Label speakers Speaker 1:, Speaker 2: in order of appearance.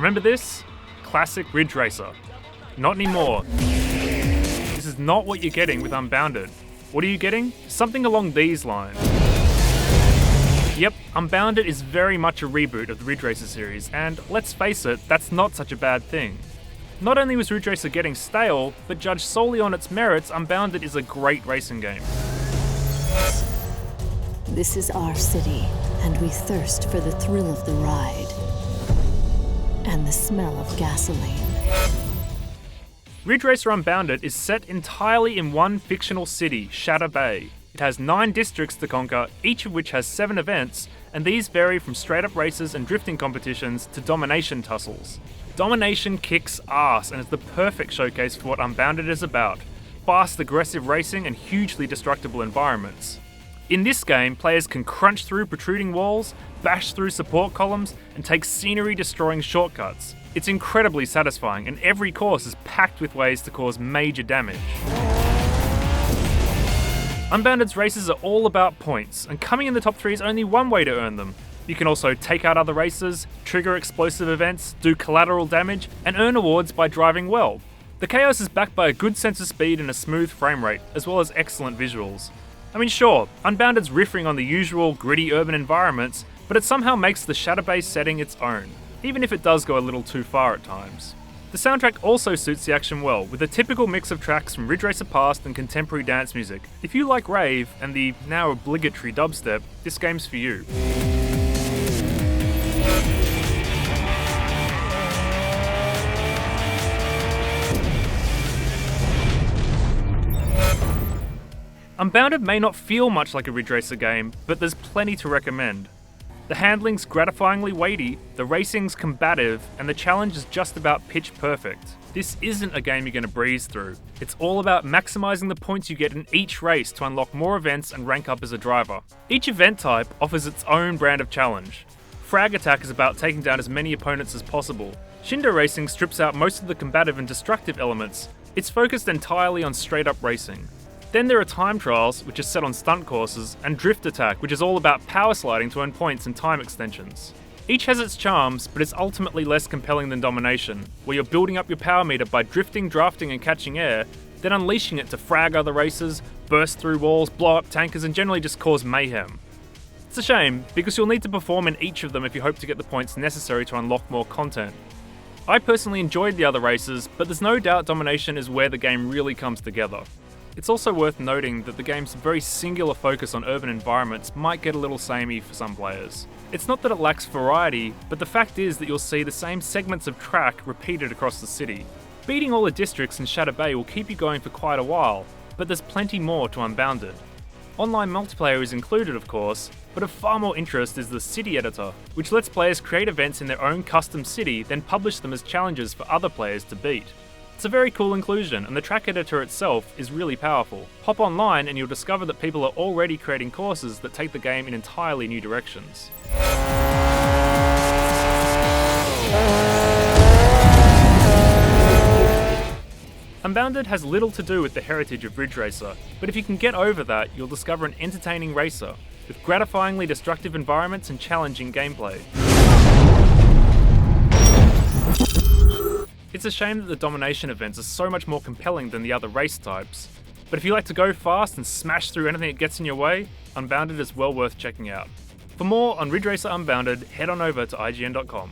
Speaker 1: Remember this? Classic Ridge Racer. Not anymore. This is not what you're getting with Unbounded. What are you getting? Something along these lines. Yep, Unbounded is very much a reboot of the Ridge Racer series, and let's face it, that's not such a bad thing. Not only was Ridge Racer getting stale, but judged solely on its merits, Unbounded is a great racing game.
Speaker 2: This is our city, and we thirst for the thrill of the ride and the smell of gasoline.
Speaker 1: Ridge Racer Unbounded is set entirely in one fictional city, Shadow Bay. It has 9 districts to conquer, each of which has 7 events, and these vary from straight-up races and drifting competitions to domination tussles. Domination kicks ass and is the perfect showcase for what Unbounded is about: fast, aggressive racing and hugely destructible environments. In this game, players can crunch through protruding walls, bash through support columns, and take scenery-destroying shortcuts. It's incredibly satisfying, and every course is packed with ways to cause major damage. Unbounded's races are all about points, and coming in the top 3 is only one way to earn them. You can also take out other racers, trigger explosive events, do collateral damage, and earn awards by driving well. The chaos is backed by a good sense of speed and a smooth frame rate, as well as excellent visuals. I mean, sure, Unbounded's riffing on the usual gritty urban environments, but it somehow makes the Shadow Bay setting its own, even if it does go a little too far at times. The soundtrack also suits the action well, with a typical mix of tracks from Ridge Racer past and contemporary dance music. If you like rave and the now obligatory dubstep, this game's for you. Unbounded may not feel much like a Ridge Racer game, but there's plenty to recommend. The handling's gratifyingly weighty, the racing's combative, and the challenge is just about pitch perfect. This isn't a game you're going to breeze through. It's all about maximising the points you get in each race to unlock more events and rank up as a driver. Each event type offers its own brand of challenge. Frag Attack is about taking down as many opponents as possible. Shindo Racing strips out most of the combative and destructive elements. It's focused entirely on straight-up racing. Then there are Time Trials, which is set on stunt courses, and Drift Attack, which is all about power sliding to earn points and time extensions. Each has its charms, but is ultimately less compelling than Domination, where you're building up your power meter by drifting, drafting and catching air, then unleashing it to frag other racers, burst through walls, blow up tankers and generally just cause mayhem. It's a shame, because you'll need to perform in each of them if you hope to get the points necessary to unlock more content. I personally enjoyed the other races, but there's no doubt Domination is where the game really comes together. It's also worth noting that the game's very singular focus on urban environments might get a little samey for some players. It's not that it lacks variety, but the fact is that you'll see the same segments of track repeated across the city. Beating all the districts in Shadow Bay will keep you going for quite a while, but there's plenty more to Unbounded. Online multiplayer is included, of course, but of far more interest is the City Editor, which lets players create events in their own custom city, then publish them as challenges for other players to beat. It's a very cool inclusion, and the track editor itself is really powerful. Hop online and you'll discover that people are already creating courses that take the game in entirely new directions. Unbounded has little to do with the heritage of Ridge Racer, but if you can get over that, you'll discover an entertaining racer, with gratifyingly destructive environments and challenging gameplay. It's a shame that the domination events are so much more compelling than the other race types, but if you like to go fast and smash through anything that gets in your way, Unbounded is well worth checking out. For more on Ridge Racer Unbounded, head on over to IGN.com.